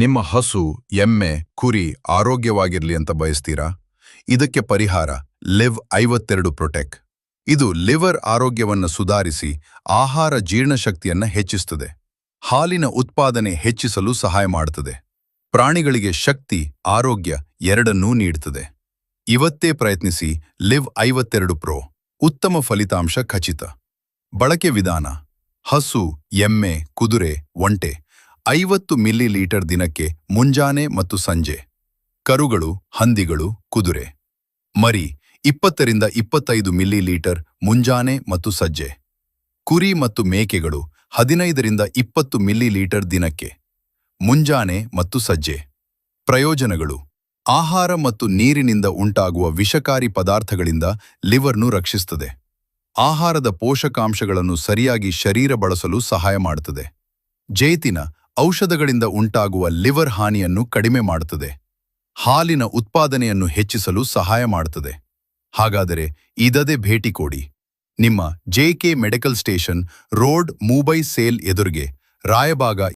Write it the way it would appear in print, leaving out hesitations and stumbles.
ನಿಮ್ಮ ಹಸು, ಎಮ್ಮೆ, ಕುರಿ ಆರೋಗ್ಯವಾಗಿರ್ಲಿ ಅಂತ ಬಯಸ್ತೀರಾ? ಇದಕ್ಕೆ ಪರಿಹಾರ ಲಿವ್ 52 ಪ್ರೊಟೆಕ್. ಇದು ಲಿವರ್ ಆರೋಗ್ಯವನ್ನು ಸುಧಾರಿಸಿ ಆಹಾರ ಜೀರ್ಣಶಕ್ತಿಯನ್ನು ಹೆಚ್ಚಿಸುತ್ತದೆ. ಹಾಲಿನ ಉತ್ಪಾದನೆ ಹೆಚ್ಚಿಸಲು ಸಹಾಯ ಮಾಡುತ್ತದೆ. ಪ್ರಾಣಿಗಳಿಗೆ ಶಕ್ತಿ, ಆರೋಗ್ಯ ಎರಡನ್ನೂ ನೀಡುತ್ತದೆ. ಇವತ್ತೇ ಪ್ರಯತ್ನಿಸಿ ಲಿವ್ 52 ಪ್ರೋ. ಉತ್ತಮ ಫಲಿತಾಂಶ ಖಚಿತ. ಬಳಕೆ ವಿಧಾನ: ಹಸು, ಎಮ್ಮೆ, ಕುದುರೆ, ಒಂಟೆ 50 ಮಿಲಿಲೀಟರ್ ದಿನಕ್ಕೆ ಮುಂಜಾನೆ ಮತ್ತು ಸಂಜೆ. ಕರುಗಳು, ಹಂದಿಗಳು, ಕುದುರೆ, ಮರಿ 20 ರಿಂದ 25 ಮಿಲಿಲೀಟರ್ ಮುಂಜಾನೆ ಮತ್ತು ಸಂಜೆ. ಕುರಿ ಮತ್ತು ಮೇಕೆಗಳು 15 ರಿಂದ 20 ಮಿಲಿಲೀಟರ್ ದಿನಕ್ಕೆ, ಮುಂಜಾನೆ ಮತ್ತು ಸಂಜೆ. ಪ್ರಯೋಜನಗಳು: ಆಹಾರ ಮತ್ತು ನೀರಿನಿಂದ ಉಂಟಾಗುವ ವಿಷಕಾರಿ ಪದಾರ್ಥಗಳಿಂದ ಲಿವರ್ನು ರಕ್ಷಿಸುತ್ತದೆ. ಆಹಾರದ ಪೋಷಕಾಂಶಗಳನ್ನು ಸರಿಯಾಗಿ ಶರೀರ ಬಳಸಲು ಸಹಾಯ ಮಾಡುತ್ತದೆ. ಜೇತಿನ ಔಷಧಗಳಿಂದ ಉಂಟಾಗುವ ಲಿವರ್ ಹಾನಿಯನ್ನು ಕಡಿಮೆ ಮಾಡುತ್ತದೆ. ಹಾಲಿನ ಉತ್ಪಾದನೆಯನ್ನು ಹೆಚ್ಚಿಸಲು ಸಹಾಯ ಮಾಡುತ್ತದೆ. ಹಾಗಾದರೆ ಇದದೇ ಭೇಟಿ ಕೊಡಿ. ನಿಮ್ಮ JK medical station road, Mumbai sale ಎದುರಿಗೆ, ರಾಯಬಾಗ